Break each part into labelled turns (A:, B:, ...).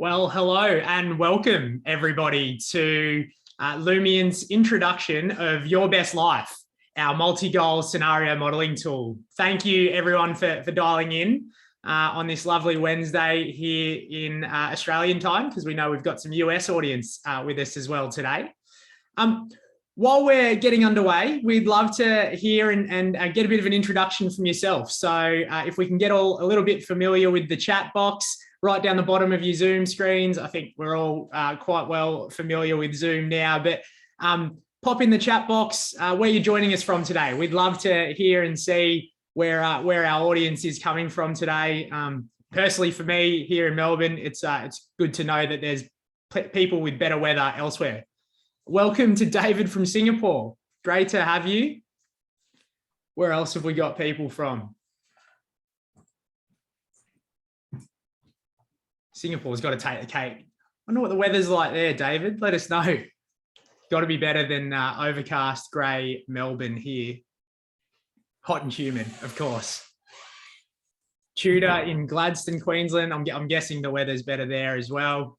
A: Well, hello and welcome everybody to Lumiant's introduction of Your Best Life, our multi-goal scenario modeling tool. Thank you everyone for dialing in on this lovely Wednesday here in Australian time, because we know we've got some US audience with us as well today. While we're getting underway, we'd love to hear and get a bit of an introduction from yourself. So if we can get a little bit familiar with the chat box, right down the bottom of your Zoom screens. I think we're all quite well familiar with Zoom now, but pop in the chat box where you're joining us from today. We'd love to hear and see where our audience is coming from today. Personally, for me here in Melbourne, it's good to know that there's people with better weather elsewhere. Welcome to David from Singapore. Great to have you. Where else have we got people from? Singapore's got to take the cake. I wonder what the weather's like there, David. Let us know. Got to be better than overcast, grey Melbourne here. Hot and humid, of course. Tudor in Gladstone, Queensland. I'm guessing the weather's better there as well.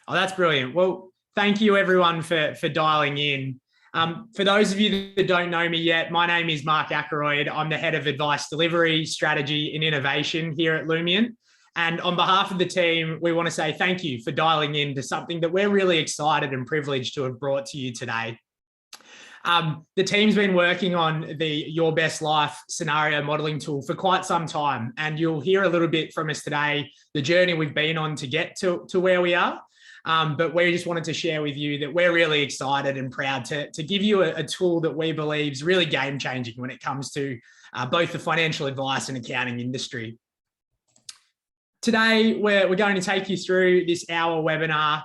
A: Oh, that's brilliant. Well, thank you everyone for dialing in. For those of you that don't know me yet, my name is Mark Ackroyd. I'm the head of advice delivery, strategy and innovation here at Lumiant. And on behalf of the team, we want to say thank you for dialing in to something that we're really excited and privileged to have brought to you today. The team's been working on the Your Best Life scenario modeling tool for quite some time, and you'll hear a little bit from us today, the journey we've been on to get to where we are. But we just wanted to share with you that we're really excited and proud to give you a tool that we believe is really game-changing when it comes to both the financial advice and accounting industry. Today, we're going to take you through this hour webinar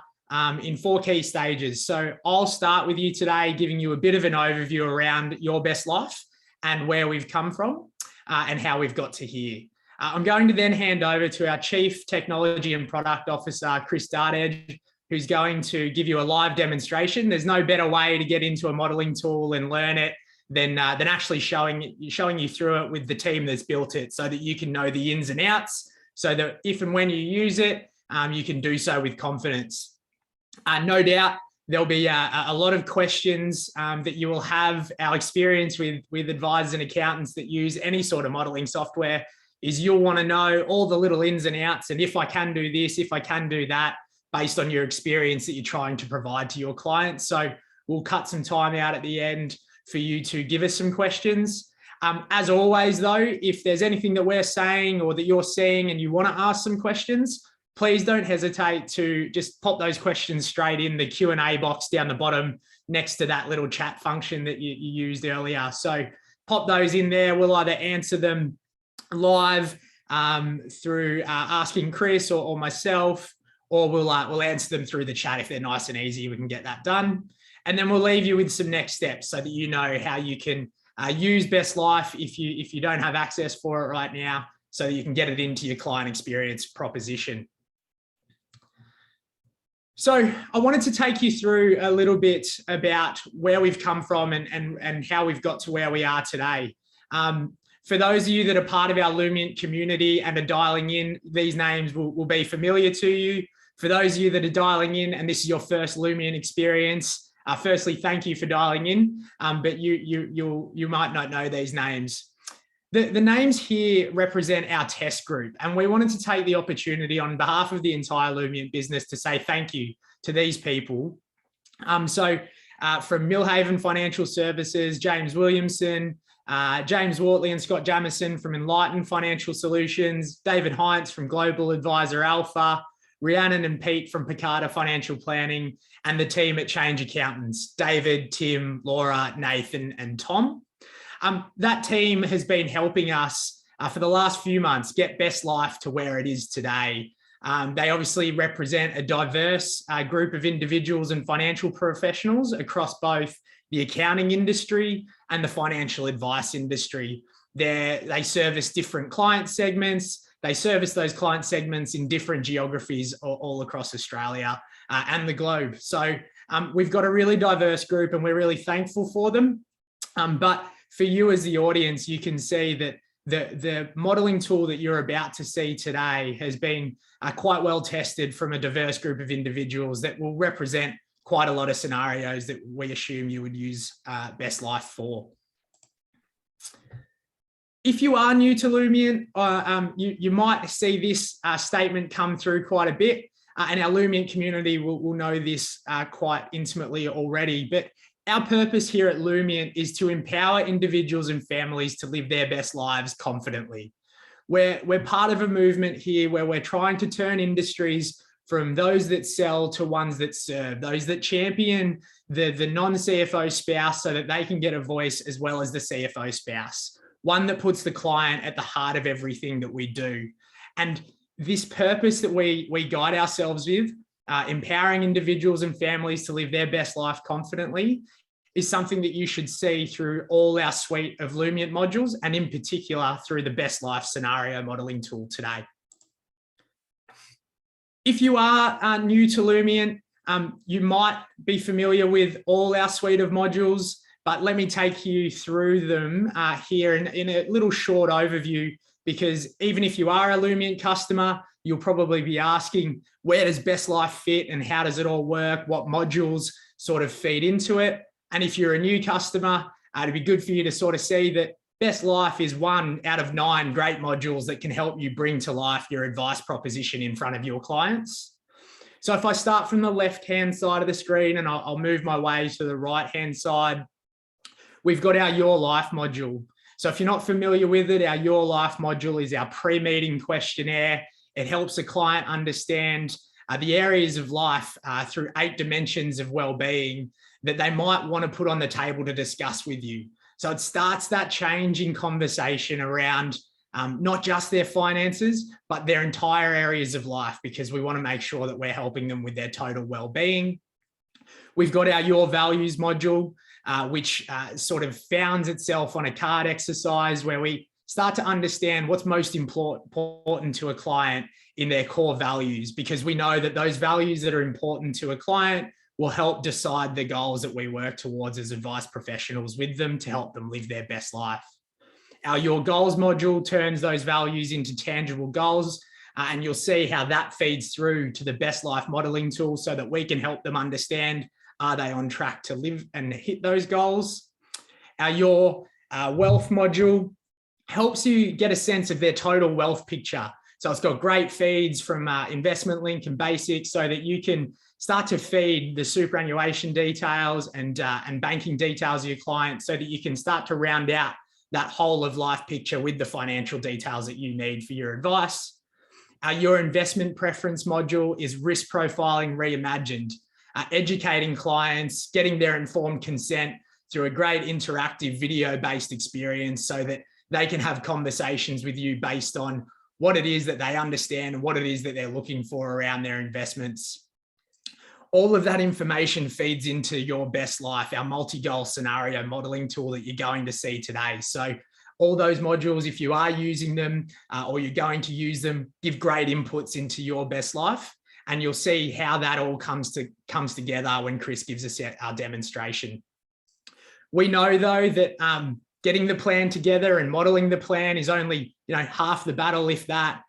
A: in 4 key stages. So I'll start with you today, giving you a bit of an overview around Your Best Life and where we've come from and how we've got to here. I'm going to then hand over to our Chief Technology and Product Officer, Chris Dardedge, who's going to give you a live demonstration. There's no better way to get into a modeling tool and learn it than actually showing you through it with the team that's built it, so that you can know the ins and outs, so that if and when you use it, you can do so with confidence. No doubt there'll be a lot of questions that you will have. Our experience with advisors and accountants that use any sort of modeling software is you'll want to know all the little ins and outs, and if I can do this, if I can do that, based on your experience that you're trying to provide to your clients. So we'll cut some time out at the end for you to give us some questions. As always, though, if there's anything that we're saying or that you're seeing and you want to ask some questions, please don't hesitate to just pop those questions straight in the Q&A box down the bottom next to that little chat function that you used earlier. So pop those in there. We'll either answer them live through asking Chris or myself, or we'll answer them through the chat if they're nice and easy. We can get that done. And then we'll leave you with some next steps so that you know how you can use Best Life if you don't have access for it right now, so that you can get it into your client experience proposition. So I wanted to take you through a little bit about where we've come from and how we've got to where we are today. For those of you that are part of our Lumiant community and are dialing in, these names will be familiar to you. For those of you that are dialing in and this is your first Lumiant experience, firstly, thank you for dialing in, but you might not know these names. The names here represent our test group, and we wanted to take the opportunity on behalf of the entire Lumiant business to say thank you to these people. From Millhaven Financial Services, James Williamson, James Wortley and Scott Jamison from Enlighten Financial Solutions, David Heinz from Global Advisor Alpha, Rhiannon and Pete from Picard Financial Planning, and the team at Change Accountants, David, Tim, Laura, Nathan, and Tom. That team has been helping us for the last few months get Best Life to where it is today. They obviously represent a diverse group of individuals and financial professionals across both the accounting industry and the financial advice industry. They service different client segments. They service those client segments in different geographies all across Australia and the globe. So we've got a really diverse group and we're really thankful for them. But for you as the audience, you can see that the modeling tool that you're about to see today has been quite well tested from a diverse group of individuals that will represent quite a lot of scenarios that we assume you would use Best Life for. If you are new to Lumiant, you might see this statement come through quite a bit, and our Lumiant community will know this quite intimately already. But our purpose here at Lumiant is to empower individuals and families to live their best lives confidently. We're part of a movement here where we're trying to turn industries from those that sell to ones that serve, those that champion the non-CFO spouse so that they can get a voice as well as the CFO spouse, one that puts the client at the heart of everything that we do. And this purpose that we guide ourselves with, empowering individuals and families to live their best life confidently, is something that you should see through all our suite of Lumiant modules, and in particular through the Best Life scenario modeling tool today. If you are new to Lumiant, you might be familiar with all our suite of modules, but let me take you through them here in a little short overview, because even if you are a Lumiant customer, you'll probably be asking, where does Best Life fit and how does it all work? What modules sort of feed into it? And if you're a new customer, it'd be good for you to sort of see that Best Life is 1 out of 9 great modules that can help you bring to life your advice proposition in front of your clients. So if I start from the left-hand side of the screen and I'll move my way to the right-hand side, we've got our Your Life module. So if you're not familiar with it, our Your Life module is our pre-meeting questionnaire. It helps a client understand the areas of life through 8 dimensions of well-being that they might want to put on the table to discuss with you. So it starts that change in conversation around not just their finances, but their entire areas of life, because we want to make sure that we're helping them with their total well-being. We've got our Your Values module, which sort of founds itself on a card exercise where we start to understand what's most important to a client in their core values, because we know that those values that are important to a client will help decide the goals that we work towards as advice professionals with them to help them live their best life. Our Your Goals module turns those values into tangible goals, and you'll see how that feeds through to the Best Life modeling tool so that we can help them understand, are they on track to live and hit those goals? Our Your Wealth module helps you get a sense of their total wealth picture. So it's got great feeds from Investment Link and Basics so that you can start to feed the superannuation details and banking details of your clients so that you can start to round out that whole of life picture with the financial details that you need for your advice. Your Investment Preference module is risk profiling reimagined, educating clients, getting their informed consent through a great interactive video-based experience so that they can have conversations with you based on what it is that they understand and what it is that they're looking for around their investments. All of that information feeds into Your Best Life, our multi-goal scenario modeling tool that you're going to see today. So all those modules, if you are using them or you're going to use them, give great inputs into your best life. And you'll see how that all comes together when Chris gives us our demonstration. We know though that getting the plan together and modeling the plan is only half the battle, if that.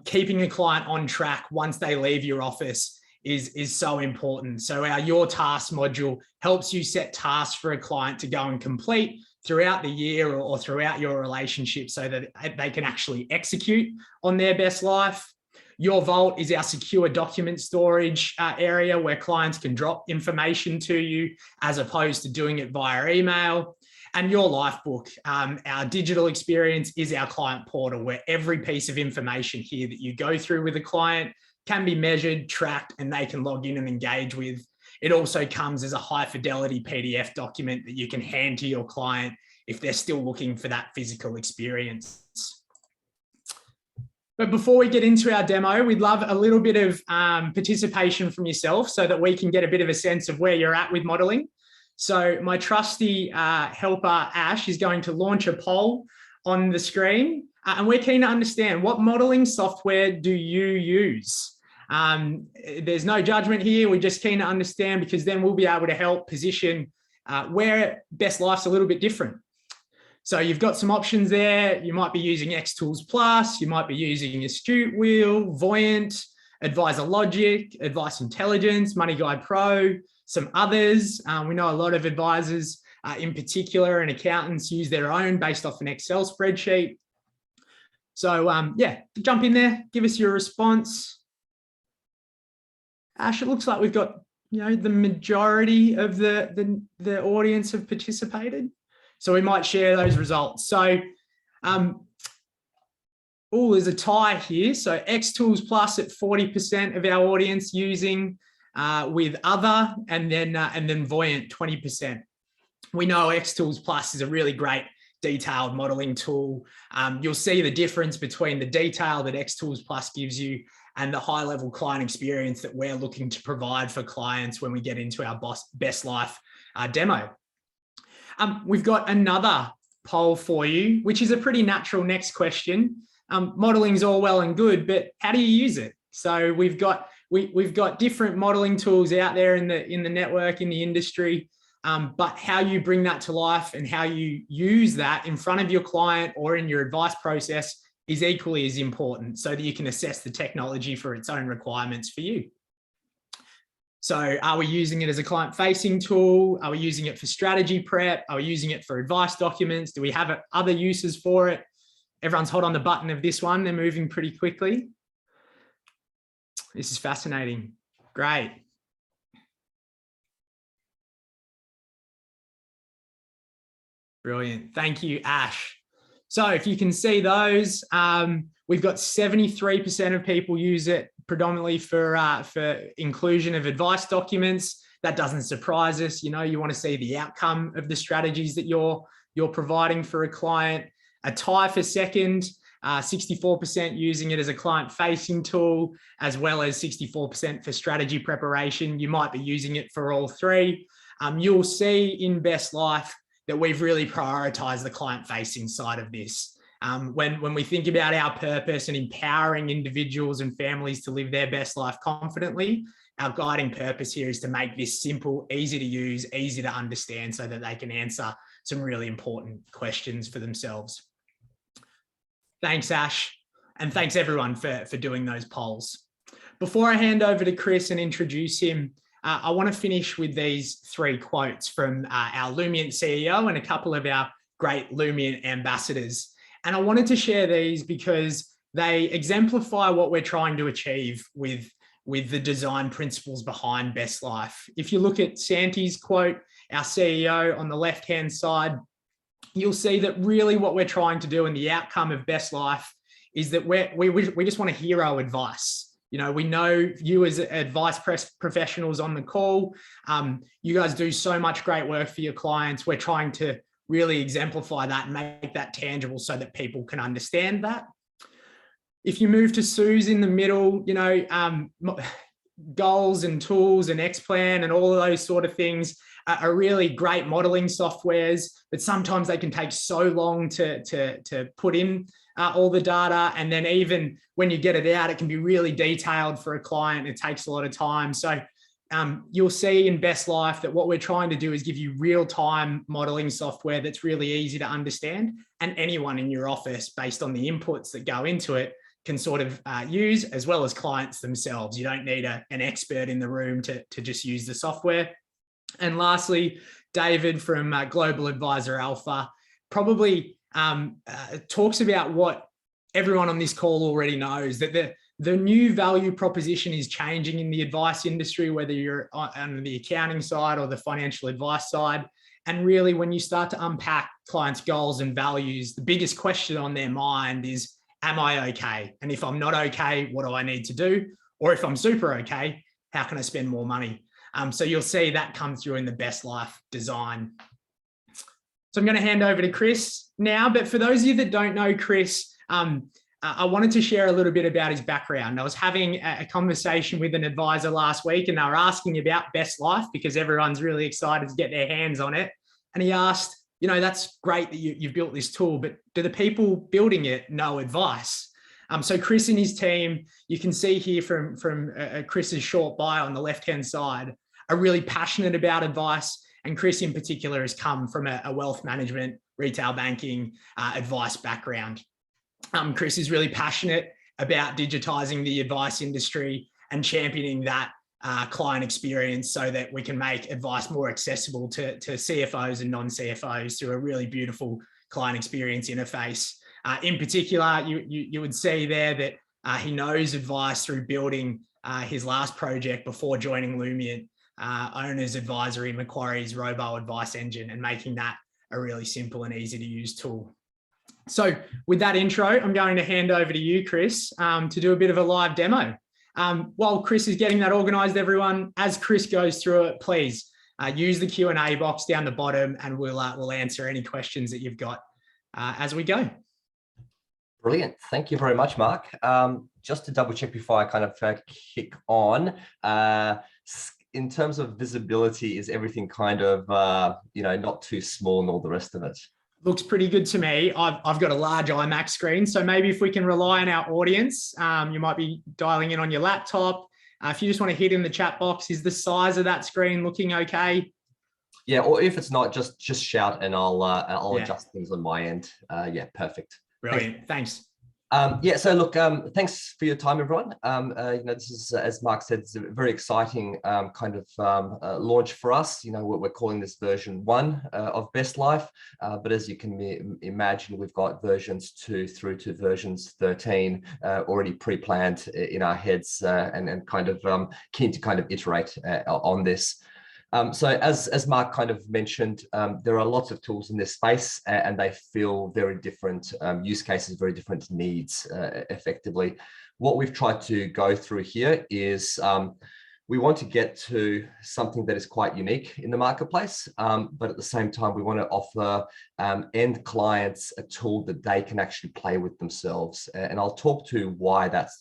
A: Keeping a client on track once they leave your office is so important. So our Your Task module helps you set tasks for a client to go and complete throughout the year or throughout your relationship so that they can actually execute on their best life. Your Vault is our secure document storage area where clients can drop information to you as opposed to doing it via email. And Your Lifebook, our digital experience, is our client portal where every piece of information here that you go through with a client can be measured, tracked, and they can log in and engage with. It also comes as a high fidelity PDF document that you can hand to your client if they're still looking for that physical experience. But before we get into our demo, we'd love a little bit of participation from yourself so that we can get a bit of a sense of where you're at with modeling. So my trusty helper, Ash, is going to launch a poll on the screen. And we're keen to understand, what modeling software do you use? There's no judgment here. We're just keen to understand, because then we'll be able to help position where best life's a little bit different. So you've got some options there. You might be using XTools Plus. You might be using Astute Wheel, Voyant, Advisor Logic, Advice Intelligence, Money Guide Pro, some others. We know a lot of advisors in particular and accountants use their own based off an Excel spreadsheet. So yeah, jump in there, give us your response. Ash, it looks like we've got the majority of the audience have participated. So we might share those results. So, there's a tie here. So XTools Plus at 40% of our audience using with other, and then Voyant 20%. We know XTools Plus is a really great detailed modeling tool. You'll see the difference between the detail that XTools Plus gives you and the high level client experience that we're looking to provide for clients when we get into our best life demo. We've got another poll for you, which is a pretty natural next question. Modeling is all well and good, but how do you use it? So we've got different modeling tools out there in the network, in the industry, but how you bring that to life and how you use that in front of your client or in your advice process is equally as important, so that you can assess the technology for its own requirements for you. So are we using it as a client-facing tool? Are we using it for strategy prep? Are we using it for advice documents? Do we have other uses for it? Everyone's hot on the button of this one. They're moving pretty quickly. This is fascinating. Great. Brilliant. Thank you, Ash. So if you can see those, we've got 73% of people use it predominantly for inclusion of advice documents. That doesn't surprise us. You want to see the outcome of the strategies that you're providing for a client. A tie for second, 64% using it as a client-facing tool, as well as 64% for strategy preparation. You might be using it for all three. You'll see in Best Life that we've really prioritized the client-facing side of this. When we think about our purpose and empowering individuals and families to live their best life confidently, our guiding purpose here is to make this simple, easy to use, easy to understand, so that they can answer some really important questions for themselves. Thanks, Ash. And thanks everyone for doing those polls. Before I hand over to Chris and introduce him, I want to finish with these three quotes from our Lumiant CEO and a couple of our great Lumiant ambassadors. And I wanted to share these because they exemplify what we're trying to achieve with the design principles behind Best Life. If you look at Santi's quote, our CEO on the left-hand side, you'll see that really what we're trying to do and the outcome of Best Life is that we just want to hero advice. We know you as advice professionals on the call, you guys do so much great work for your clients. We're trying to really exemplify that and make that tangible so that people can understand that. If you move to Sue's in the middle, goals and tools and X-Plan and all of those sort of things, are really great modeling softwares, but sometimes they can take so long to put in all the data. And then even when you get it out, it can be really detailed for a client. It takes a lot of time. So you'll see in Best Life that what we're trying to do is give you real-time modeling software that's really easy to understand, and anyone in your office, based on the inputs that go into it, can sort of use, as well as clients themselves. You don't need an expert in the room to just use the software. And lastly, David from Global Advisor Alpha probably talks about what everyone on this call already knows, that the new value proposition is changing in the advice industry, whether you're on the accounting side or the financial advice side. And really, when you start to unpack clients' goals and values, the biggest question on their mind is, am I okay? And if I'm not okay, what do I need to do? Or if I'm super okay, how can I spend more money? So you'll see that come through in the Best Life design. So I'm going to hand over to Chris now. But for those of you that don't know Chris, I wanted to share a little bit about his background. I was having a conversation with an advisor last week, and they were asking about Best Life because everyone's really excited to get their hands on it. And he asked, that's great that you've built this tool, but do the people building it know advice? So Chris and his team, you can see here from Chris's short bio on the left-hand side, are really passionate about advice. And Chris in particular has come from a wealth management, retail banking, advice background. Chris is really passionate about digitizing the advice industry and championing that client experience so that we can make advice more accessible to CFOs and non-CFOs through a really beautiful client experience interface. In particular, you would see there that he knows advice through building his last project before joining Lumiant, Owners Advisory, Macquarie's robo advice engine, and making that a really simple and easy to use tool. So with that intro, I'm going to hand over to you, Chris, to do a bit of a live demo. While Chris is getting that organized, everyone, as Chris goes through it, please use the Q&A box down the bottom, and we'll answer any questions that you've got as we go.
B: Brilliant. Thank you very much, Mark. Just to double check before I kind of kick on, in terms of visibility, is everything kind of, not too small and all the rest of it?
A: Looks pretty good to me. I've got a large iMac screen, so maybe if we can rely on our audience, you might be dialing in on your laptop. If you just want to hit in the chat box, is the size of that screen looking okay?
B: Yeah, or if it's not, just shout and I'll adjust things on my end. Yeah, perfect.
A: Brilliant. Thanks.
B: So look, thanks for your time, everyone. This is, as Mark said, it's a very exciting kind of launch for us. We're calling this version 1 of Best Life, but as you can imagine, we've got versions 2 through to versions 13 already pre-planned in our heads, and kind of keen to kind of iterate on this. So as Mark kind of mentioned, there are lots of tools in this space, and they fill very different use cases, very different needs effectively. What we've tried to go through here is we want to get to something that is quite unique in the marketplace, but at the same time, we want to offer end clients a tool that they can actually play with themselves. And I'll talk to why that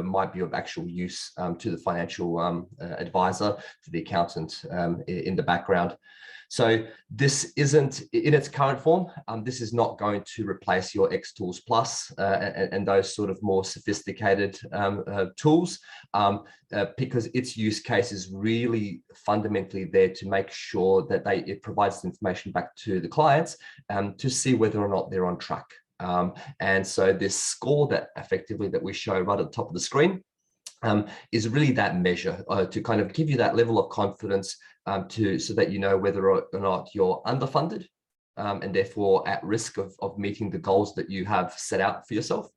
B: might be of actual use to the financial advisor, to the accountant in the background. So this isn't, in its current form, this is not going to replace your Xtools Plus and those sort of more sophisticated tools, because its use case is really fundamentally there to make sure that it provides the information back to the clients to see whether or not they're on track. And so this score that effectively that we show right at the top of the screen is really that measure to kind of give you that level of confidence so that you know whether or not you're underfunded and therefore at risk of meeting the goals that you have set out for yourself,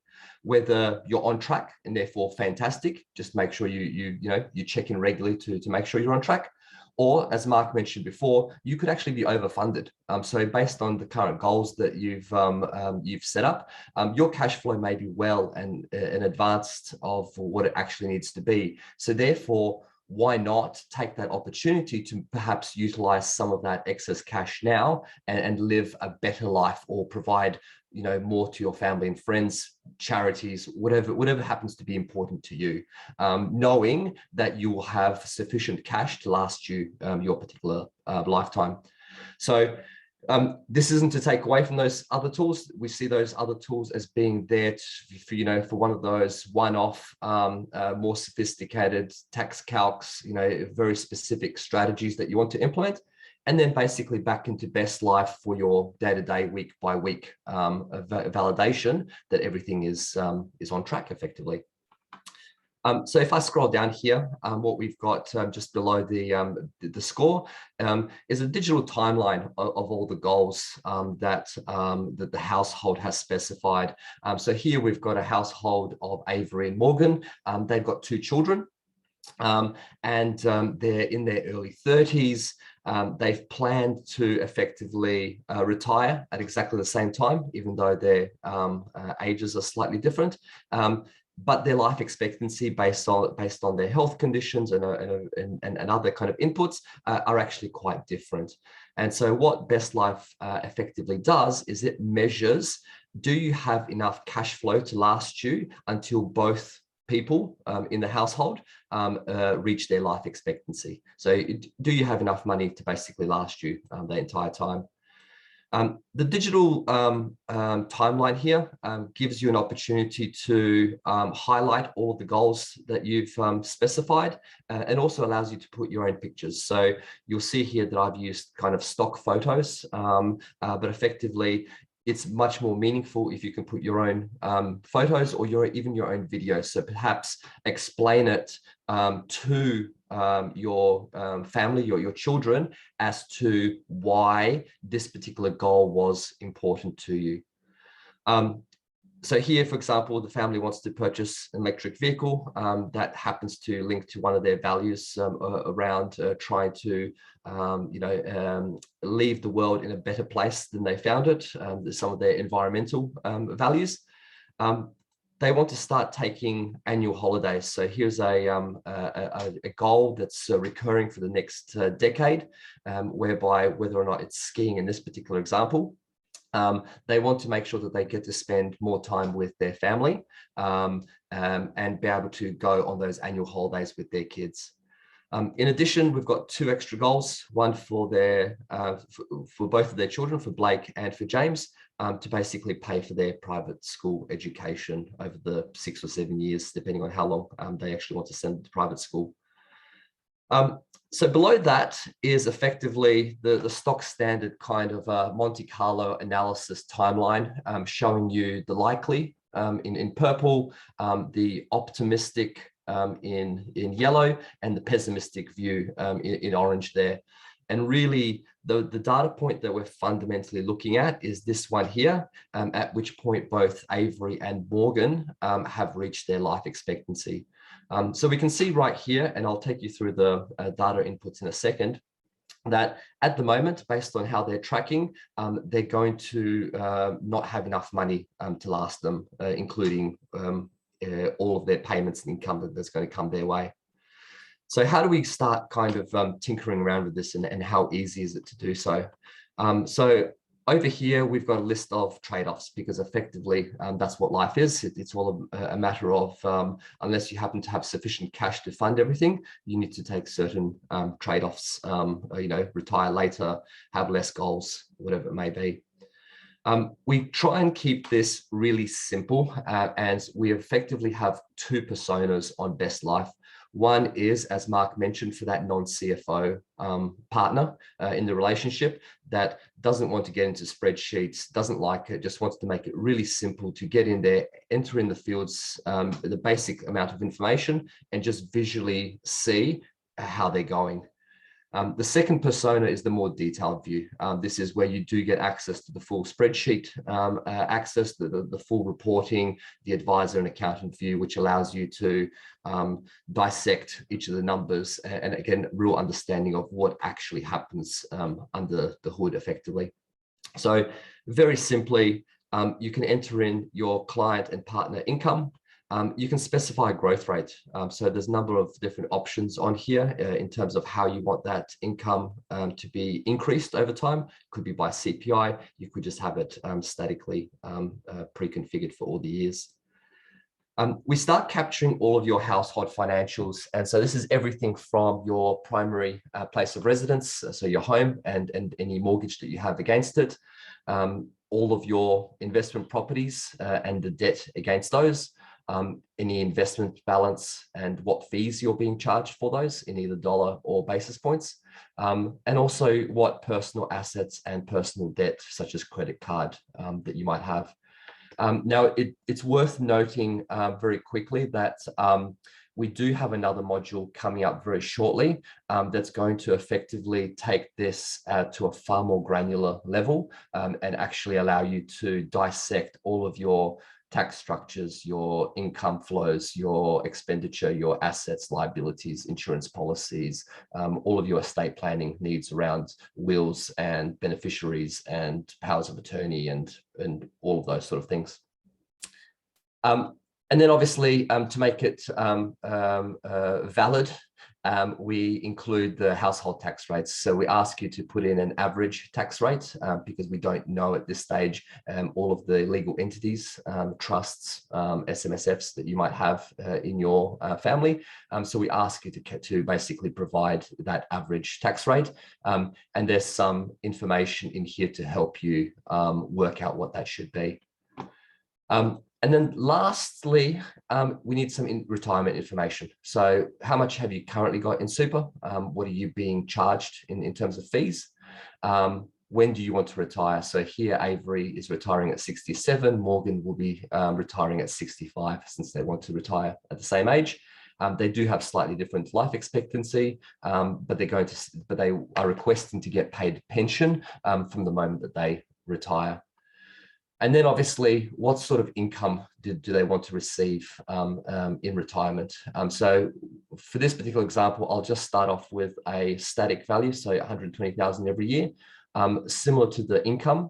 B: whether you're on track and therefore fantastic, just make sure you check in regularly to make sure you're on track. Or, as Mark mentioned before, you could actually be overfunded. So based on the current goals that you've set up, your cash flow may be well and advanced of what it actually needs to be. So therefore, why not take that opportunity to perhaps utilize some of that excess cash now and live a better life, or provide, you know, more to your family and friends, charities, whatever happens to be important to you, knowing that you will have sufficient cash to last you your particular lifetime. So this isn't to take away from those other tools. We see those other tools as being there for, you know, for one of those one-off, more sophisticated tax calcs, you know, very specific strategies that you want to implement, and then basically back into best life for your day-to-day, week by week validation that everything is on track effectively. So if I scroll down here, what we've got just below the score is a digital timeline of all the goals that the household has specified. So here we've got a household of Avery and Morgan. They've got 2 children, and they're in their early 30s. They've planned to effectively retire at exactly the same time, even though their ages are slightly different. But their life expectancy based on their health conditions and other kind of inputs are actually quite different. And so what Best Life effectively does is it measures, do you have enough cash flow to last you until both people in the household reach their life expectancy? So do you have enough money to basically last you the entire time? The digital timeline here gives you an opportunity to highlight all the goals that you've specified, and also allows you to put your own pictures. So you'll see here that I've used kind of stock photos, but effectively it's much more meaningful if you can put your own photos, or even your own videos. So perhaps explain it to your family, your children, as to why this particular goal was important to you. So here, for example, the family wants to purchase an electric vehicle that happens to link to one of their values around trying to, leave the world in a better place than they found it. Some of their environmental values. They want to start taking annual holidays. So here's a goal that's recurring for the next decade, whereby whether or not it's skiing in this particular example, they want to make sure that they get to spend more time with their family and be able to go on those annual holidays with their kids. In addition, we've got 2 extra goals, one for for both of their children, for Blake and for James, to basically pay for their private school education over the 6 or 7 years, depending on how long they actually want to send them to private school. So below that is effectively the stock standard kind of Monte Carlo analysis timeline, showing you the likely in purple, the optimistic in yellow, and the pessimistic view in orange there. And really, the data point that we're fundamentally looking at is this one here, at which point both Avery and Morgan have reached their life expectancy. So we can see right here, and I'll take you through the data inputs in a second, that at the moment, based on how they're tracking, they're going to not have enough money to last them, including all of their payments and income that's going to come their way. So how do we start kind of tinkering around with this, and how easy is it to do so? So over here, we've got a list of trade-offs, because effectively that's what life is. It's all a matter of, unless you happen to have sufficient cash to fund everything, you need to take certain trade-offs, retire later, have less goals, whatever it may be. We try and keep this really simple, and we effectively have 2 personas on Best Life. One is, as Mark mentioned, for that non-CFO partner in the relationship that doesn't want to get into spreadsheets, doesn't like it, just wants to make it really simple to get in there, enter in the fields, the basic amount of information, and just visually see how they're going. The second persona is the more detailed view. This is where you do get access to the full spreadsheet, access, the full reporting, the advisor and accountant view, which allows you to dissect each of the numbers, and again, real understanding of what actually happens under the hood effectively. So very simply, you can enter in your client and partner income. You can specify a growth rate. So there's a number of different options on here in terms of how you want that income to be increased over time. Could be by CPI. You could just have it statically pre-configured for all the years. We start capturing all of your household financials. And so this is everything from your primary place of residence, so your home and any mortgage that you have against it, all of your investment properties and the debt against those, any investment balance and what fees you're being charged for those in either dollar or basis points, and also what personal assets and personal debt, such as credit card, that you might have. Now, it's worth noting very quickly that we do have another module coming up very shortly that's going to effectively take this to a far more granular level and actually allow you to dissect all of your tax structures, your income flows, your expenditure, your assets, liabilities, insurance policies, all of your estate planning needs around wills and beneficiaries and powers of attorney and all of those sort of things. And then obviously to make it valid, we include the household tax rates. So we ask you to put in an average tax rate because we don't know at this stage all of the legal entities, trusts, SMSFs that you might have in your family. So we ask you to basically provide that average tax rate. And there's some information in here to help you work out what that should be. And then lastly, we need some retirement information. So how much have you currently got in super? What are you being charged in terms of fees? When do you want to retire? So here, Avery is retiring at 67. Morgan will be retiring at 65 since they want to retire at the same age. They do have slightly different life expectancy, but they are requesting to get paid pension from the moment that they retire. And then obviously, what sort of income do they want to receive in retirement? So for this particular example, I'll just start off with a static value, so 120,000 every year. Similar to the income,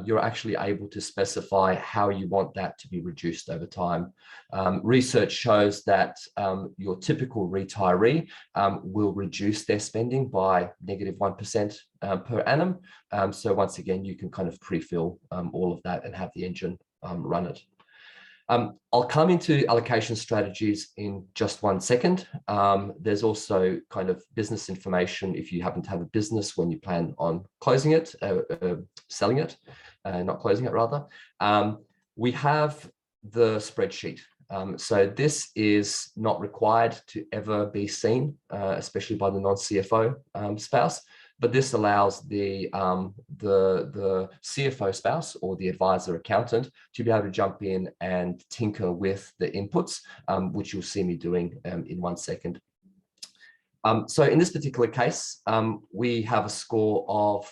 B: you're actually able to specify how you want that to be reduced over time. Research shows that your typical retiree will reduce their spending by -1% per annum. So once again, you can kind of pre-fill all of that and have the engine run it. I'll come into allocation strategies in just 1 second. There's also kind of business information if you happen to have a business when you plan on closing it, selling it, not closing it rather. We have the spreadsheet. So this is not required to ever be seen, especially by the non-CFO spouse. But this allows the CFO spouse or the advisor accountant to be able to jump in and tinker with the inputs, which you'll see me doing in 1 second. So in this particular case, we have a score of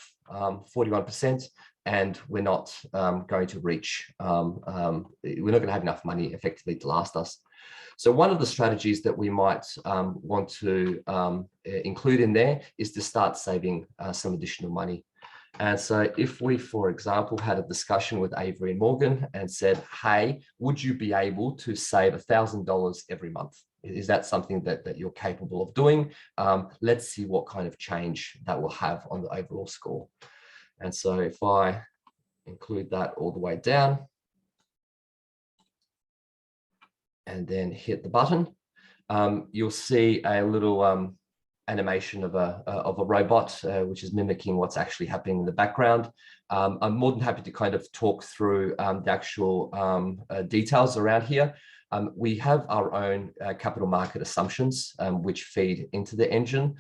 B: 41%, and we're not going to reach, we're not going to have enough money effectively to last us. So one of the strategies that we might want to include in there is to start saving some additional money. And so if we, for example, had a discussion with Avery and Morgan and said, hey, would you be able to save $1,000 every month? Is that something that you're capable of doing? Let's see what kind of change that will have on the overall score. And so if I include that all the way down, and then hit the button, you'll see a little animation of a robot, which is mimicking what's actually happening in the background. I'm more than happy to kind of talk through the actual details around here. We have our own capital market assumptions, which feed into the engine.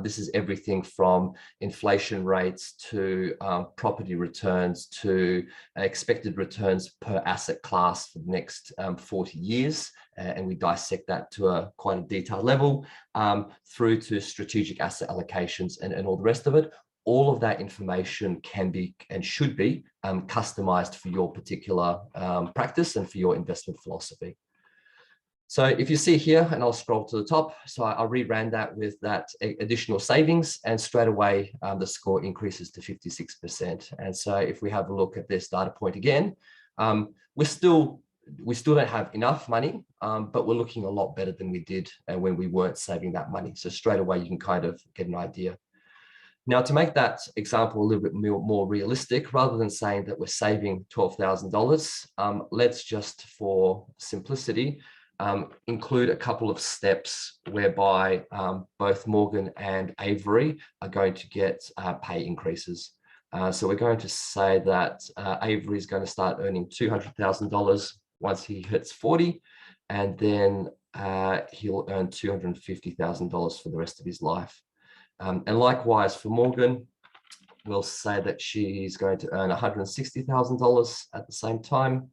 B: This is everything from inflation rates to property returns to expected returns per asset class for the next 40 years. And we dissect that to quite a detailed level through to strategic asset allocations and all the rest of it. All of that information can be and should be customized for your particular practice and for your investment philosophy. So if you see here, and I'll scroll to the top, so I reran that with that additional savings, and straight away the score increases to 56%. And so if we have a look at this data point again, we're still we still don't have enough money, but we're looking a lot better than we did when we weren't saving that money. So straight away, you can kind of get an idea. Now, to make that example a little bit more realistic, rather than saying that we're saving $12,000, let's just, for simplicity, include a couple of steps whereby both Morgan and Avery are going to get pay increases. So we're going to say that Avery is going to start earning $200,000 once he hits 40, and then he'll earn $250,000 for the rest of his life. And likewise for Morgan, we'll say that she's going to earn $160,000 at the same time,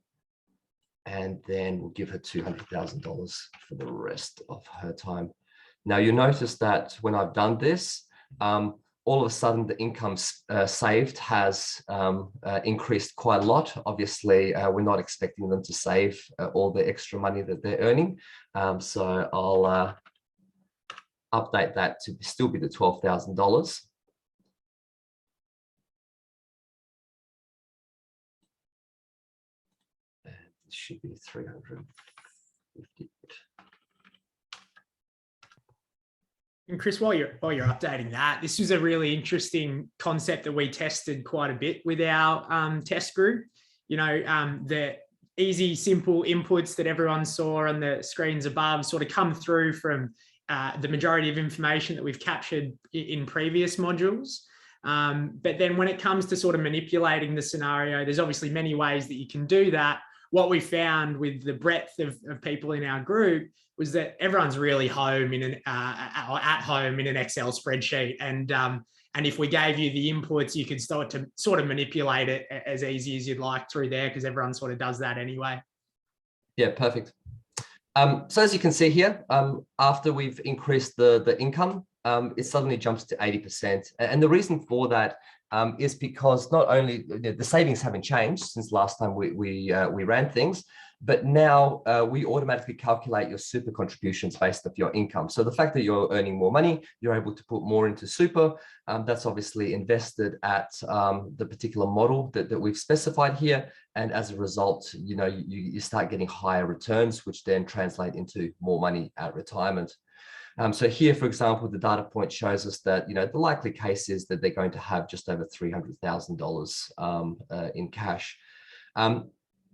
B: and then we'll give her $200,000 for the rest of her time. Now you'll notice that when I've done this, all of a sudden the income saved has increased quite a lot. Obviously, we're not expecting them to save all the extra money that they're earning. So I'll update that to still be the $12,000. It should be 350.
A: And Chris, while you're updating that, this was a really interesting concept that we tested quite a bit with our test group. You know, the easy, simple inputs that everyone saw on the screens above sort of come through from the majority of information that we've captured in previous modules. But then when it comes to sort of manipulating the scenario, there's obviously many ways that you can do that. What we found with the breadth of people in our group was that everyone's really home in at home in an Excel spreadsheet. And if we gave you the inputs, you could start to sort of manipulate it as easy as you'd like through there, because everyone sort of does that anyway.
B: Yeah, perfect. So as you can see here, after we've increased the income, it suddenly jumps to 80%. And the reason for that is because not only the savings haven't changed since last time we ran things, but now we automatically calculate your super contributions based off your income. So the fact that you're earning more money, you're able to put more into super. That's obviously invested at the particular model that we've specified here. And as a result, you know, you start getting higher returns, which then translate into more money at retirement. So here, for example, the data point shows us that, you know, the likely case is that they're going to have just over $300,000 in cash.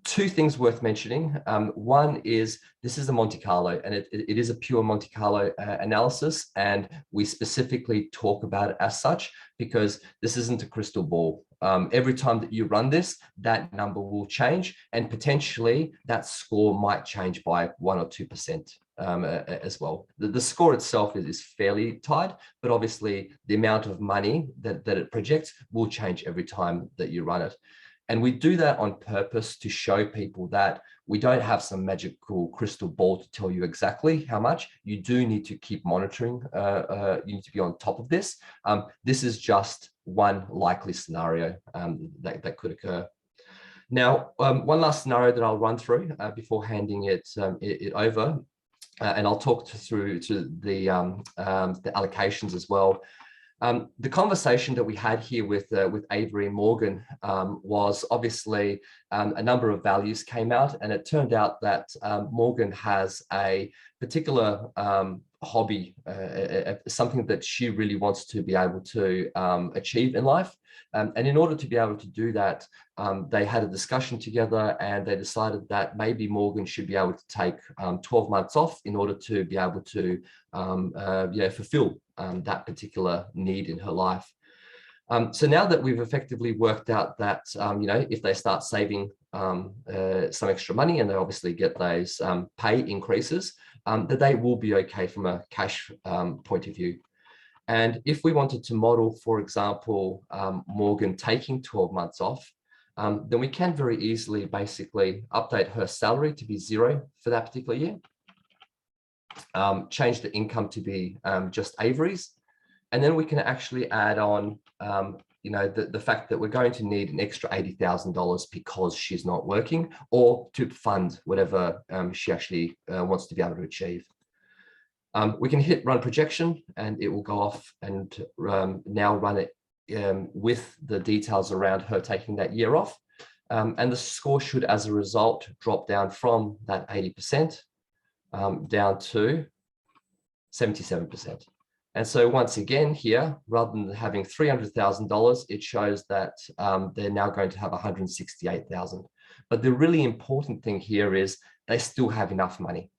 B: Two things worth mentioning. One is this is a Monte Carlo, and it is a pure Monte Carlo analysis, and we specifically talk about it as such because this isn't a crystal ball. Every time that you run this, that number will change, and potentially that score might change by 1 or 2%. As well. The score itself is fairly tight, but obviously the amount of money that it projects will change every time that you run it. And we do that on purpose to show people that we don't have some magical crystal ball to tell you exactly how much. You do need to keep monitoring. You need to be on top of this. This is just one likely scenario that could occur. Now, one last scenario that I'll run through before handing it over. And I'll talk through to the allocations as well. The conversation that we had here with Avery and Morgan was obviously a number of values came out, and it turned out that Morgan has a particular hobby, something that she really wants to be able to achieve in life. And in order to be able to do that, they had a discussion together, and they decided that maybe Morgan should be able to take 12 months off in order to be able to fulfill that particular need in her life. So now that we've effectively worked out that, if they start saving some extra money and they obviously get those pay increases, that they will be okay from a cash point of view. And if we wanted to model, for example, Morgan taking 12 months off, then we can very easily basically update her salary to be 0 for that particular year, change the income to be just Avery's, and then we can actually add on, the fact that we're going to need an extra $80,000 because she's not working, or to fund whatever she actually wants to be able to achieve. We can hit run projection, and it will go off and now run it with the details around her taking that year off. And the score should, as a result, drop down from that 80% down to 77%. And so once again here, rather than having $300,000, it shows that they're now going to have $168,000. But the really important thing here is they still have enough money.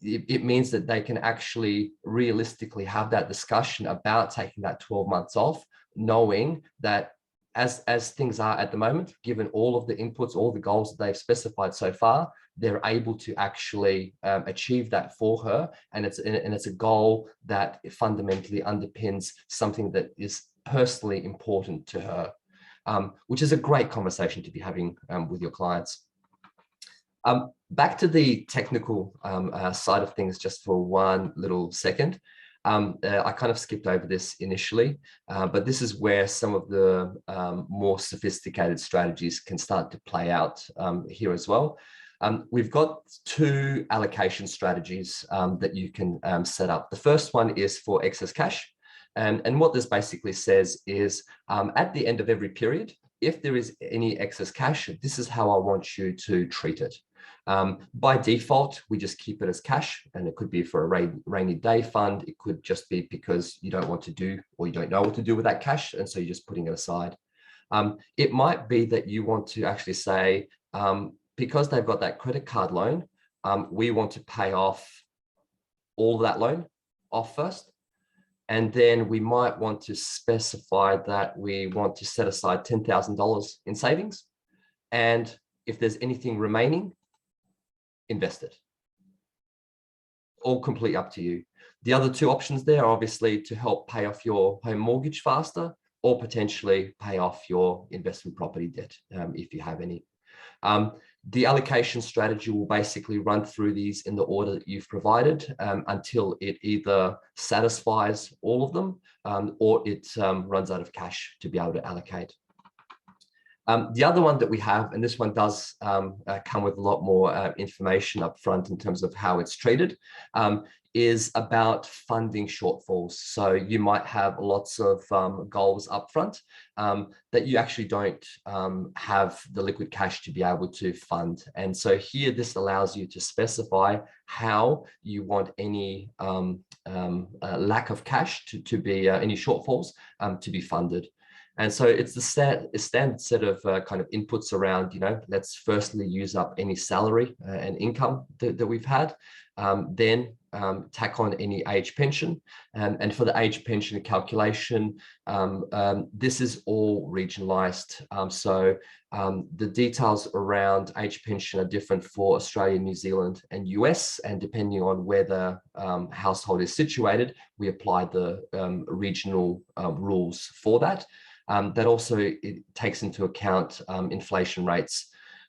B: It means that they can actually realistically have that discussion about taking that 12 months off, knowing that as things are at the moment, given all of the inputs, all the goals that they've specified so far, they're able to actually achieve that for her. And it's a goal that fundamentally underpins something that is personally important to her, which is a great conversation to be having with your clients. Back to the technical side of things just for one little second. I kind of skipped over this initially, but this is where some of the more sophisticated strategies can start to play out here as well. We've got two allocation strategies that you can set up. The first one is for excess cash. And what this basically says is at the end of every period, if there is any excess cash, this is how I want you to treat it. By default, we just keep it as cash, and it could be for a rainy day fund. It could just be because you don't want to do, or you don't know what to do with that cash, and so you're just putting it aside. It might be that you want to actually say, because they've got that credit card loan, we want to pay off all of that loan off first. And then we might want to specify that we want to set aside $10,000 in savings. And if there's anything remaining, invest it. All completely up to you. The other two options there are obviously to help pay off your home mortgage faster, or potentially pay off your investment property debt if you have any. The allocation strategy will basically run through these in the order that you've provided until it either satisfies all of them or it runs out of cash to be able to allocate. The other one that we have, and this one does come with a lot more information up front in terms of how it's treated, is about funding shortfalls. So you might have lots of goals up front that you actually don't have the liquid cash to be able to fund. And so here, this allows you to specify how you want any lack of cash to be, any shortfalls to be funded. And so it's the standard set of kind of inputs around, let's firstly use up any salary and income that we've had, then tack on any age pension. And for the age pension calculation, this is all regionalized. So the details around age pension are different for Australia, New Zealand, and US. And depending on where the household is situated, we apply the regional rules for that. That also it takes into account inflation rates,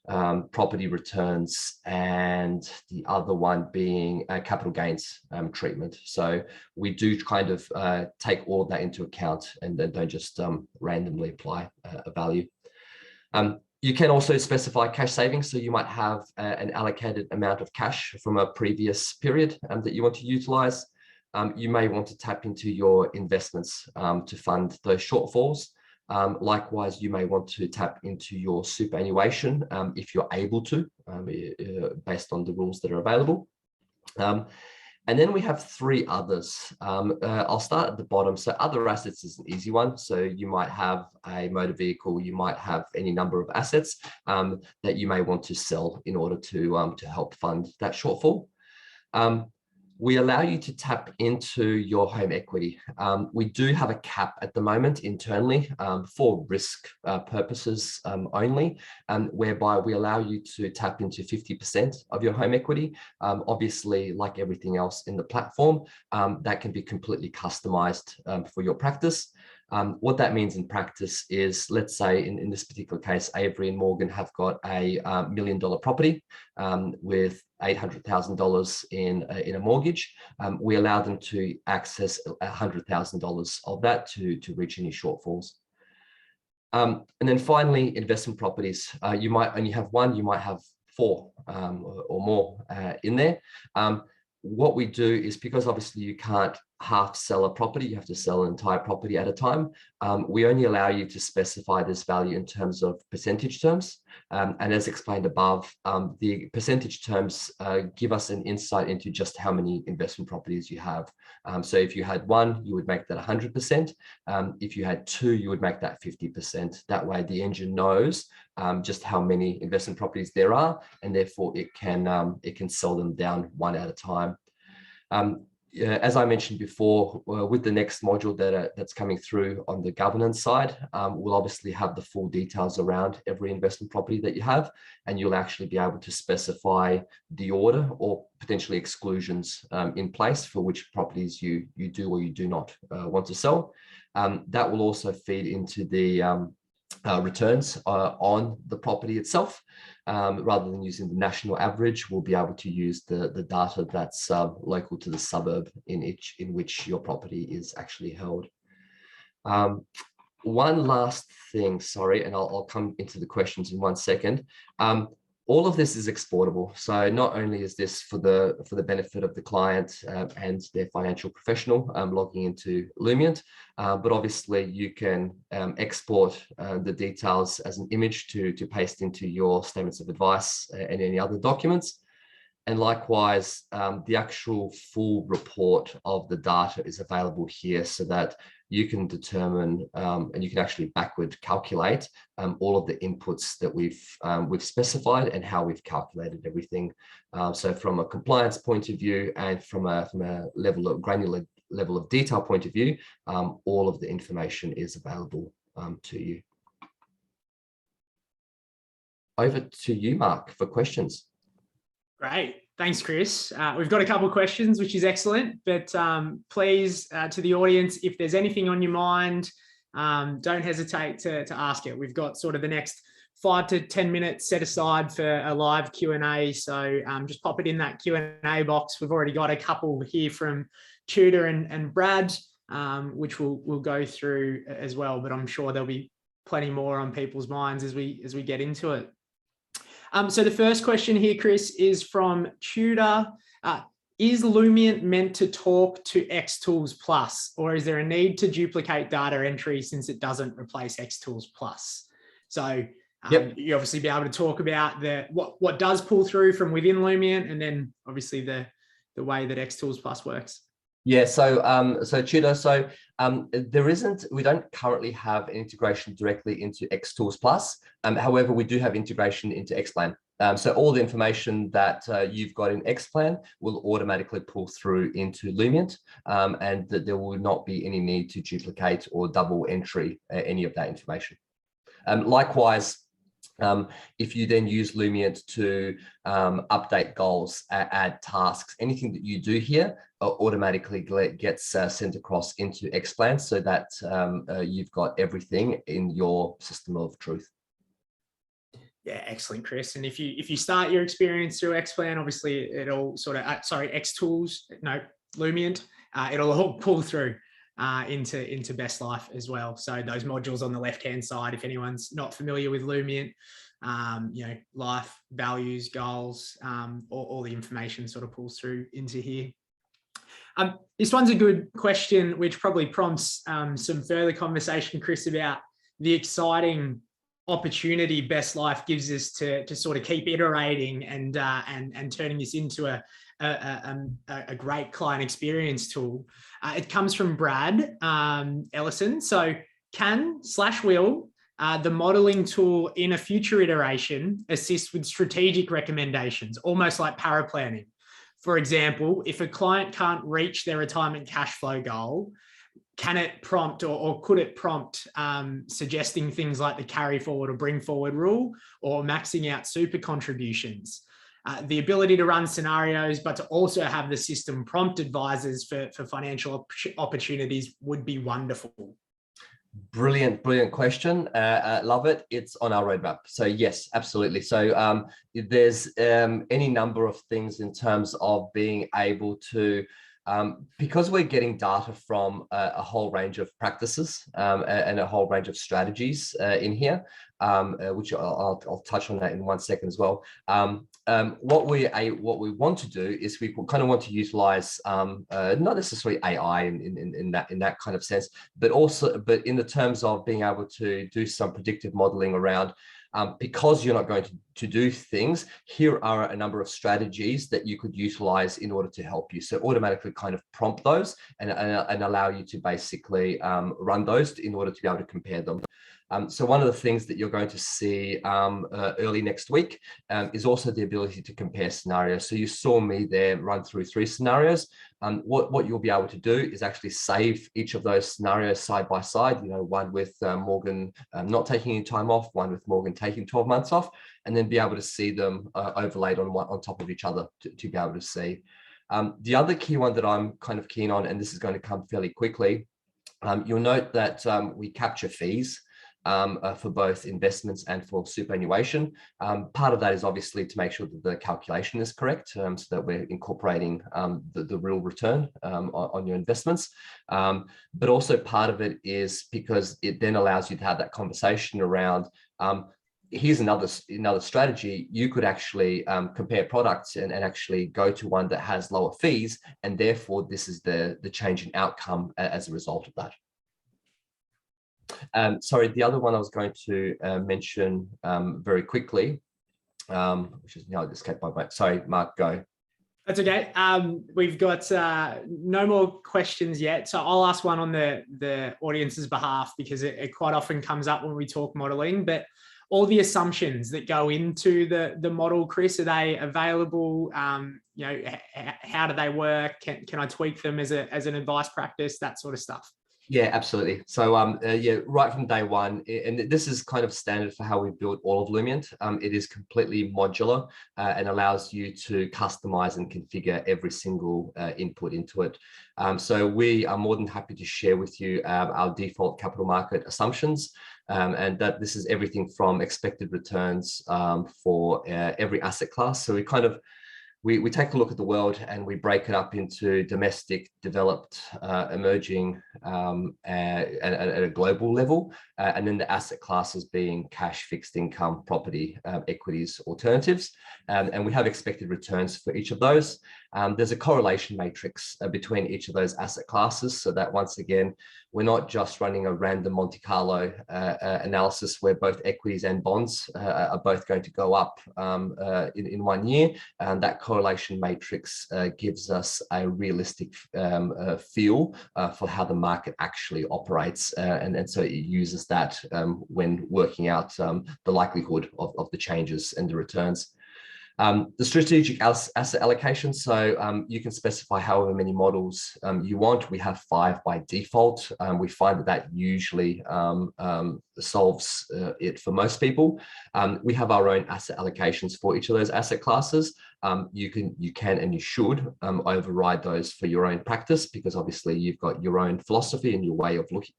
B: property returns, and the other one being capital gains treatment. So we do kind of take all of that into account and then don't just randomly apply a value. You can also specify cash savings. So you might have an allocated amount of cash from a previous period that you want to utilize. You may want to tap into your investments to fund those shortfalls. Likewise, you may want to tap into your superannuation if you're able to, based on the rules that are available. And then we have three others. I'll start at the bottom. So other assets is an easy one. So you might have a motor vehicle, you might have any number of assets that you may want to sell in order to help fund that shortfall. We allow you to tap into your home equity. We do have a cap at the moment internally for risk purposes only, whereby we allow you to tap into 50% of your home equity. Obviously, like everything else in the platform, that can be completely customized for your practice. What that means in practice is, let's say in this particular case, Avery and Morgan have got a $1 million property with $800,000 in a mortgage. We allow them to access $100,000 of that to reach any shortfalls. And then finally, investment properties. You might only have one, you might have four or more in there. What we do is, because obviously you can't half sell a property, you have to sell an entire property at a time. We only allow you to specify this value in terms of percentage terms. And as explained above, the percentage terms give us an insight into just how many investment properties you have. So if you had one, you would make that 100%. If you had two, you would make that 50%. That way the engine knows just how many investment properties there are, and therefore it can sell them down one at a time. As I mentioned before, with the next module that's coming through on the governance side, we'll obviously have the full details around every investment property that you have, and you'll actually be able to specify the order or potentially exclusions in place for which properties you do or you do not want to sell. That will also feed into the returns on the property itself. Rather than using the national average, we'll be able to use the data that's local to the suburb in which your property is actually held. One last thing, sorry, and I'll come into the questions in 1 second. All of this is exportable. So not only is this for the benefit of the client and their financial professional logging into Lumiant, but obviously you can export the details as an image to paste into your statements of advice and any other documents. And likewise, the actual full report of the data is available here so that you can determine and you can actually backward calculate all of the inputs that we've specified and how we've calculated everything. So from a compliance point of view and from a granular level of detail point of view, all of the information is available to you. Over to you, Mark, for questions.
A: Great. Thanks, Chris. We've got a couple of questions, which is excellent, but please, to the audience, if there's anything on your mind, don't hesitate to ask it. We've got sort of the next 5 to 10 minutes set aside for a live Q&A. So just pop it in that Q&A box. We've already got a couple here from Tudor and Brad, which we'll go through as well, but I'm sure there'll be plenty more on people's minds as we get into it. So the first question here, Chris, is from Tudor. Is Lumiant meant to talk to Xtools Plus, or is there a need to duplicate data entry since it doesn't replace Xtools Plus? So you obviously be able to talk about what does pull through from within Lumiant, and then obviously the way that Xtools Plus works.
B: Yeah, so Tudor, we don't currently have an integration directly into Xtools Plus. However, we do have integration into Xplan. So all the information that you've got in Xplan will automatically pull through into Lumiant, and that there will not be any need to duplicate or double entry any of that information. Likewise, if you then use Lumiant to update goals, add tasks, anything that you do here automatically gets sent across into Xplan so that you've got everything in your system of truth.
A: Yeah, excellent, Chris. And if you start your experience through Xplan, obviously it'll sort of, Lumiant, it'll all pull through into Best Life as well. So those modules on the left-hand side, if anyone's not familiar with Lumiant, life, values, goals, all the information sort of pulls through into here. This one's a good question, which probably prompts some further conversation, Chris, about the exciting opportunity Best Life gives us to sort of keep iterating and turning this into a great client experience tool. It comes from Brad Ellison. So will the modeling tool in a future iteration assist with strategic recommendations, almost like paraplanning? For example, if a client can't reach their retirement cash flow goal, can it prompt or could it prompt suggesting things like the carry forward or bring forward rule, or maxing out super contributions? The ability to run scenarios, but to also have the system prompt advisors for financial opportunities would be wonderful.
B: Brilliant question. Love it. It's on our roadmap. So yes, absolutely. So there's any number of things in terms of being able to Because we're getting data from a whole range of practices and a whole range of strategies in here, which I'll touch on that in 1 second as well. What we want to do is we kind of want to utilize not necessarily AI in that kind of sense, but in the terms of being able to do some predictive modeling around. Because you're not going to do things, here are a number of strategies that you could utilize in order to help you. So automatically kind of prompt those and allow you to basically run those in order to be able to compare them. So one of the things that you're going to see early next week is also the ability to compare scenarios. So you saw me there run through 3 scenarios. What you'll be able to do is actually save each of those scenarios side by side, one with Morgan not taking any time off, one with Morgan taking 12 months off, and then be able to see them overlaid on top of each other to be able to see. The other key one that I'm kind of keen on, and this is going to come fairly quickly, you'll note that we capture fees for both investments and for superannuation. Part of that is obviously to make sure that the calculation is correct, so that we're incorporating the real return on your investments. But also part of it is because it then allows you to have that conversation around, here's another strategy. You could actually compare products and actually go to one that has lower fees, and therefore this is the change in outcome as a result of that. Sorry, the other one I was going to mention very quickly, which is now escaped my brain. Sorry, Mark, go.
A: That's okay. We've got no more questions yet, so I'll ask one on the audience's behalf, because it quite often comes up when we talk modeling. But all the assumptions that go into the model, Chris, are they available? How do they work? Can I tweak them as an advice practice? That sort of stuff.
B: Yeah, absolutely. So yeah, right from day one, and this is kind of standard for how we build all of Lumiant. It is completely modular and allows you to customize and configure every single input into it. So we are more than happy to share with you our default capital market assumptions, and that this is everything from expected returns for every asset class. So we take a look at the world and we break it up into domestic, developed, emerging, at a global level, and then the asset classes being cash, fixed income, property, equities, alternatives, and we have expected returns for each of those. There's a correlation matrix between each of those asset classes, so that once again, we're not just running a random Monte Carlo analysis where both equities and bonds are both going to go up in 1 year. And that correlation matrix gives us a realistic feel for how the market actually operates. And so it uses that when working out the likelihood of the changes and the returns. The strategic asset allocation, so you can specify however many models you want. We have 5 by default. We find that usually solves it for most people. We have our own asset allocations for each of those asset classes. You can and you should override those for your own practice, because obviously you've got your own philosophy and your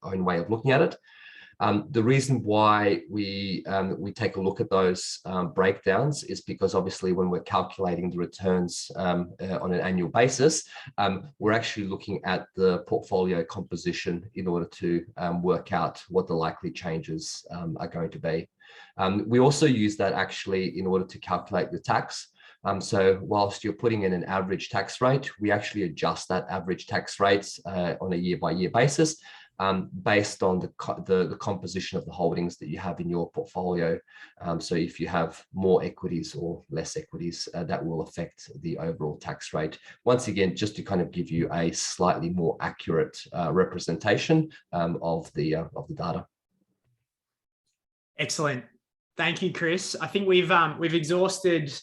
B: own way of looking at it. The reason why we take a look at those breakdowns is because obviously when we're calculating the returns on an annual basis, we're actually looking at the portfolio composition in order to work out what the likely changes are going to be. We also use that actually in order to calculate the tax. So whilst you're putting in an average tax rate, we actually adjust that average tax rates on a year-by-year basis, based on the composition of the holdings that you have in your portfolio. So if you have more equities or less equities, that will affect the overall tax rate. Once again, just to kind of give you a slightly more accurate representation of the data.
A: Excellent. Thank you, Chris. I think we've exhausted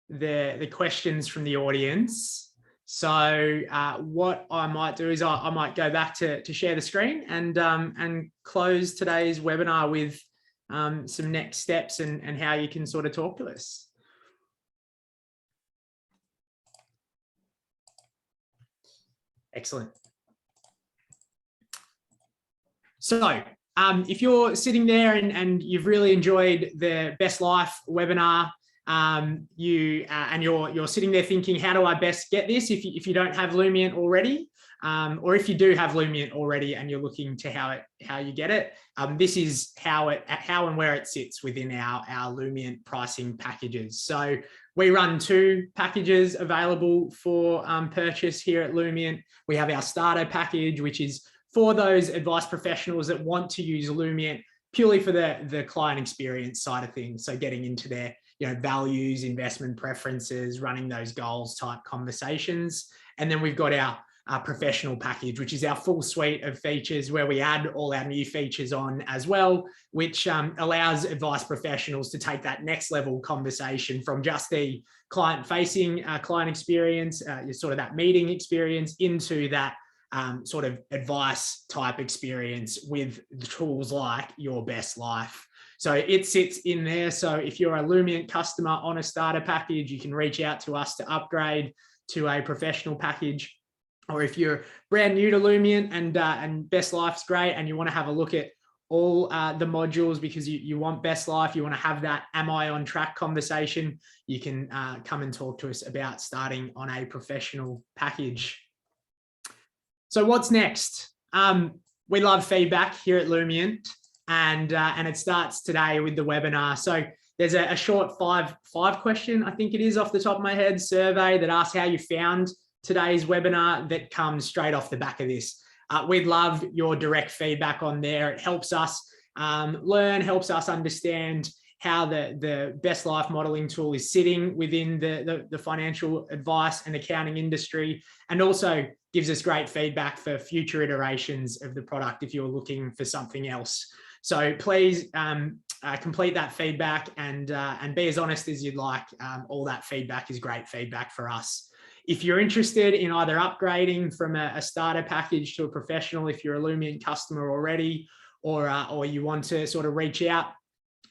A: the questions from the audience. So what I might do is I might go back to share the screen and close today's webinar with some next steps and how you can sort of talk to us. Excellent. So if you're sitting there and you've really enjoyed the Best Life webinar, you're sitting there thinking, how do I best get this? If you don't have Lumiant already, or if you do have Lumiant already and you're looking to how you get it, this is how and where it sits within our Lumiant pricing packages. So we run 2 packages available for purchase here at Lumiant. We have our starter package, which is for those advice professionals that want to use Lumiant purely for the client experience side of things. So getting into their values, investment preferences, running those goals type conversations. And then we've got our professional package, which is our full suite of features where we add all our new features on as well, which allows advice professionals to take that next level conversation from just the client-facing client experience, sort of that meeting experience, into that sort of advice type experience with the tools like Your Best Life. So it sits in there. So if you're a Lumiant customer on a starter package, you can reach out to us to upgrade to a professional package. Or if you're brand new to Lumiant and Best Life's great and you want to have a look at all the modules because you want Best Life, you want to have that am I on track conversation, you can come and talk to us about starting on a professional package. So what's next? We love feedback here at Lumiant, and it starts today with the webinar. So there's a short five question, I think it is off the top of my head, survey that asks how you found today's webinar that comes straight off the back of this. We'd love your direct feedback on there. It helps us learn, helps us understand how the Best Life modeling tool is sitting within the financial advice and accounting industry, and also gives us great feedback for future iterations of the product if you're looking for something else. So please complete that feedback and be as honest as you'd like. All that feedback is great feedback for us. If you're interested in either upgrading from a starter package to a professional, if you're a Lumiant customer already, or you want to sort of reach out,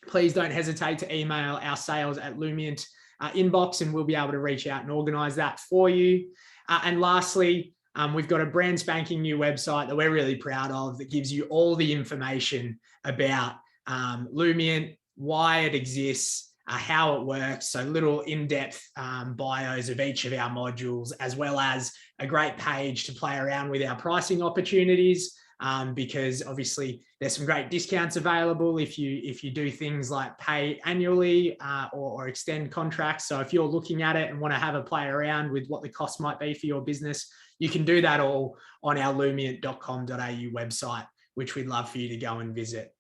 A: please don't hesitate to email our sales at Lumiant inbox, and we'll be able to reach out and organize that for you. And lastly, we've got a brand spanking new website that we're really proud of that gives you all the information about Lumiant, why it exists, how it works, so little in-depth bios of each of our modules, as well as a great page to play around with our pricing opportunities, because obviously there's some great discounts available if you do things like pay annually or extend contracts. So if you're looking at it and want to have a play around with what the cost might be for your business, you can do that all on our lumiant.com.au website, which we'd love for you to go and visit.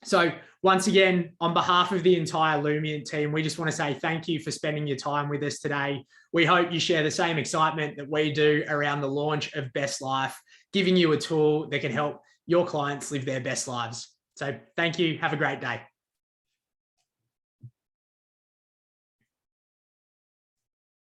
A: So once again, on behalf of the entire Lumiant team, we just want to say thank you for spending your time with us today. We hope you share the same excitement that we do around the launch of Best Life, giving you a tool that can help your clients live their best lives. So thank you. Have a great day.